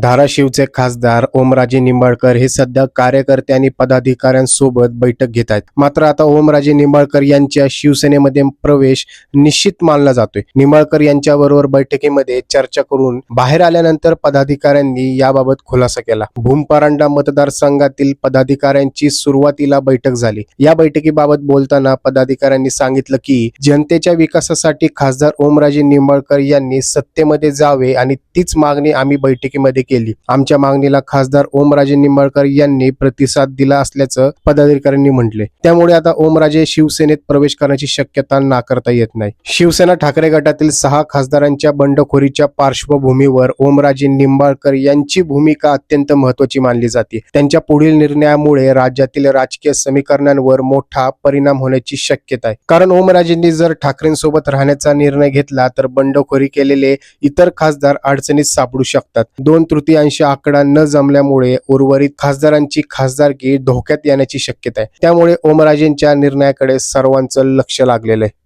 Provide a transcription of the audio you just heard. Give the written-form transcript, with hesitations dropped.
धाराशिवचे खासदार ओमराजे निंबाळकर हे सध्या कार्यकर्ते आणि पदाधिकाऱ्यांसोबत बैठक घेत आहेत. मात्र आता ओमराजे निंबाळकर यांच्या शिवसेनेमध्ये प्रवेश निश्चित मानला जातोय. निंबाळकर यांच्याबरोबर बैठकीमध्ये चर्चा करून बाहेर आल्यानंतर पदाधिकाऱ्यांनी याबाबत खुलासा केला. भूमपरांडा मतदारसंघातील पदाधिकाऱ्यांची सुरुवातीला बैठक झाली. या बैठकीबाबत बोलताना पदाधिकाऱ्यांनी सांगितलं की जनतेच्या विकासासाठी खासदार ओमराजे निंबाळकर यांनी सत्तेमध्ये जावे आणि तीच मागणी आम्ही बैठकीमध्ये केली. आमच्या मागणीला खासदार ओमराजे निंबाळकर यांनी प्रतिसाद दिला असल्याचं पदाधिकाऱ्यांनी म्हटले. त्यामुळे आता ओमराजे शिवसेनेत प्रवेश करण्याची शक्यता नाकारता येत नाही. शिवसेना ठाकरे गटातील 6 खासदारांच्या बंडखोरीच्या पार्श्वभूमीवर ओमराजे निंबाळकर यांची भूमिका अत्यंत महत्त्वाची मानली जाते. त्यांच्या पुढील निर्णयामुळे राज्यातील राजकीय समीकरणांवर मोठा परिणाम होण्याची शक्यता आहे. कारण ओमराजेंनी जर ठाकरेंसोबत राहण्याचा निर्णय घेतला तर बंडखोरी केलेले इतर खासदार अडचणीत सापडू शकतात. 2/3 आकडा न जमल्यामुळे उर्वरित खासदारांची खासदारकी धोक्यात येण्याची शक्यता आहे. त्यामुळे ओमराजेंच्या निर्णयाकडे सर्वांचं लक्ष लागलेलं आहे.